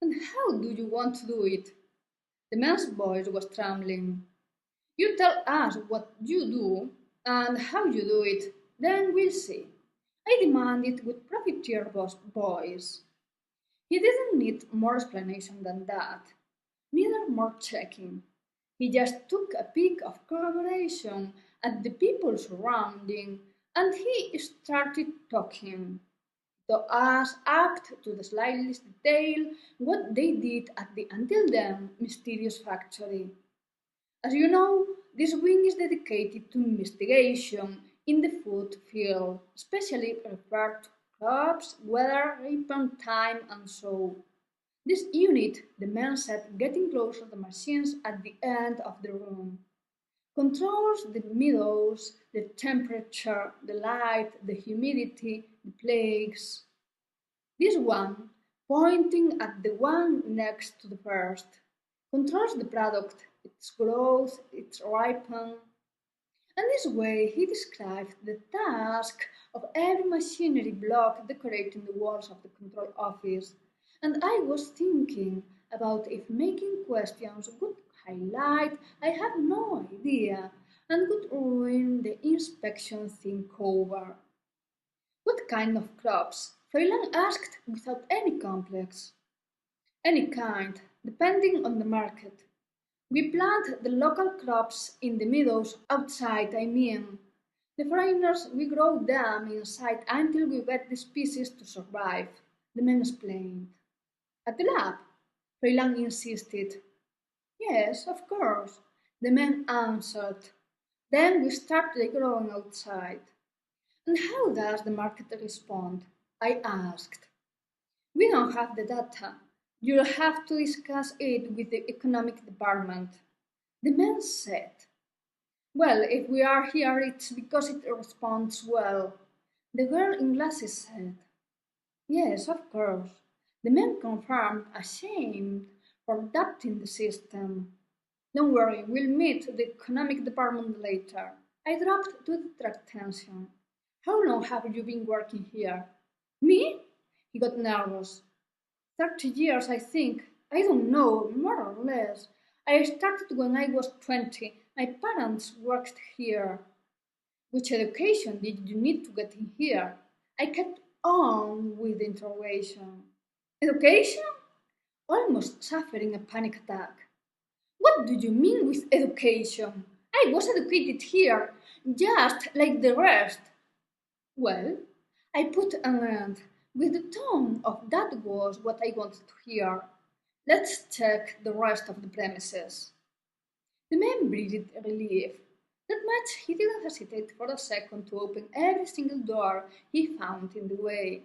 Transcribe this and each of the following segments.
And how do you want to do it? The man's voice was trembling. You tell us what you do and how you do it, then we'll see. I demanded with Profiteer voice. He didn't need more explanation than that, neither more checking. He just took a peek of corroboration at the people surrounding and he started talking. To us up to the slightest detail what they did at the until then mysterious factory. As you know, this wing is dedicated to investigation in the food field, especially referred to crops, weather, ripen time, and so. This unit, the man said, getting closer to the machines at the end of the room, controls the meadows, the temperature, the light, the humidity, the plagues. This one, pointing at the one next to the first, controls the product, its growth, its ripen, and this way he described the task of every machinery block decorating the walls of the control office. And I was thinking about if making questions would highlight, I have no idea, and would ruin the inspection thing over. What kind of crops? Freiland asked without any complex. Any kind, depending on the market. We plant the local crops in the meadows outside, I mean. The foreigners, we grow them inside until we get the species to survive, the man explained. At the lab, Freiland insisted. Yes, of course, the man answered. Then we started growing outside. And how does the market respond? I asked. We don't have the data. You'll have to discuss it with the economic department. The man said. Well, if we are here, it's because it responds well. The girl in glasses said. Yes, of course. The man confirmed, ashamed for doubting the system. Don't worry, we'll meet the economic department later. I dropped to detract tension. How long have you been working here? Me? He got nervous. 30 years, I think. I don't know, more or less. I started when I was 20. My parents worked here. Which education did you need to get in here? I kept on with the interrogation. Education? Almost suffering a panic attack. What do you mean with education? I was educated here, just like the rest. Well, I put an end, with the tone of that was what I wanted to hear. Let's check the rest of the premises. The man breathed relief. That much he didn't hesitate for a second to open every single door he found in the way.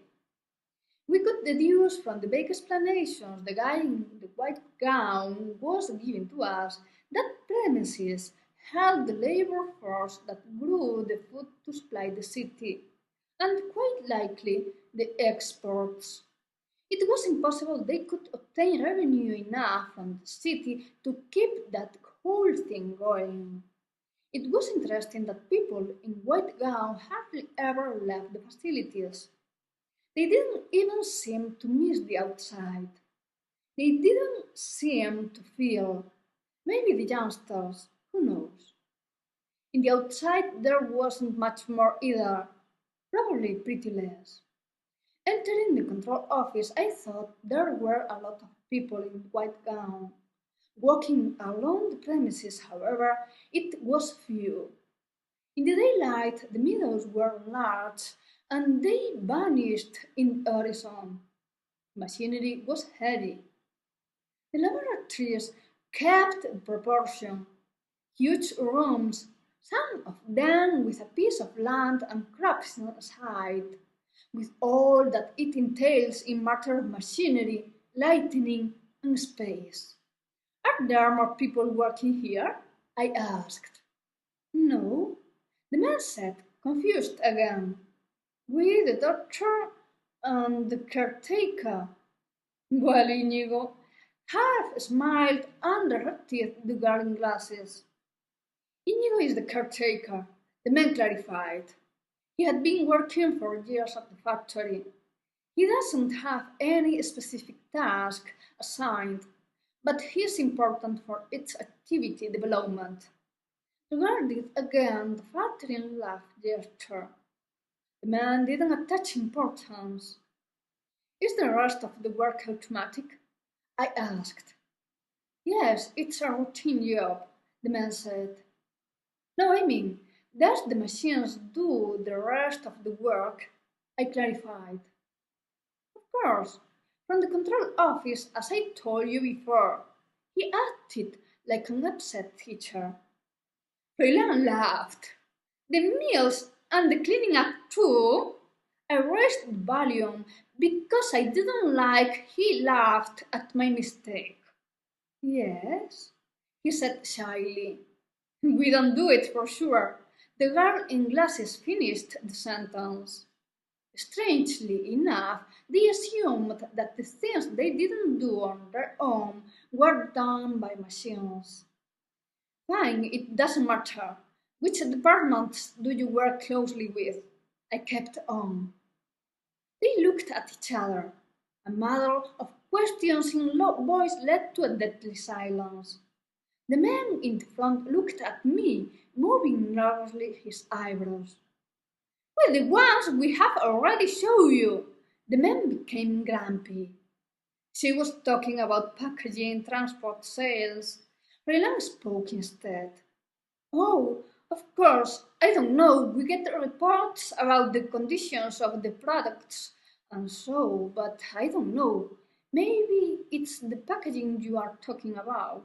We could deduce from the vague explanations the guy in the white gown was giving to us that premises held the labor force that grew the food to supply the city, and quite likely the exports. It was impossible they could obtain revenue enough from the city to keep that whole thing going. It was interesting that people in white gown hardly ever left the facilities. They didn't even seem to miss the outside. They didn't seem to feel. Maybe the youngsters, who knows? In the outside there wasn't much more either, probably pretty less. Entering the control office, I thought there were a lot of people in white gown. Walking along the premises, however, it was few. In the daylight, the meadows were large, and they vanished in the horizon. Machinery was heavy. The laboratories kept proportion. Huge rooms, some of them with a piece of land and crops inside, with all that it entails in matter of machinery, lighting, and space. Are there more people working here? I asked. No, the man said, confused again. We, the doctor, and the caretaker. Well, Inigo half smiled under her teeth the girl in glasses. Inigo is the caretaker, the man clarified. He had been working for years at the factory. He doesn't have any specific task assigned, but he is important for its activity development. Regarded again the flattering laugh gesture. The man didn't attach importance. Is the rest of the work automatic? I asked. Yes, it's a routine job, the man said. No, I mean, does the machines do the rest of the work? I clarified. Of course, from the control office, as I told you before. He acted like an upset teacher. Freilan laughed. The meals and the cleaning up too? I raised the volume because I didn't like he laughed at my mistake. Yes, he said shyly. We don't do it for sure. The girl in glasses finished the sentence. Strangely enough, they assumed that the things they didn't do on their own were done by machines. Fine, it doesn't matter. Which departments do you work closely with? I kept on. They looked at each other. A muddle of questions in low voice led to a deadly silence. The man in the front looked at me, moving nervously his eyebrows. Well, the ones we have already shown you. The man became grumpy. She was talking about packaging, transport, sales. Relan spoke instead. Oh, of course, I don't know. We get reports about the conditions of the products and so, but I don't know. Maybe it's the packaging you are talking about.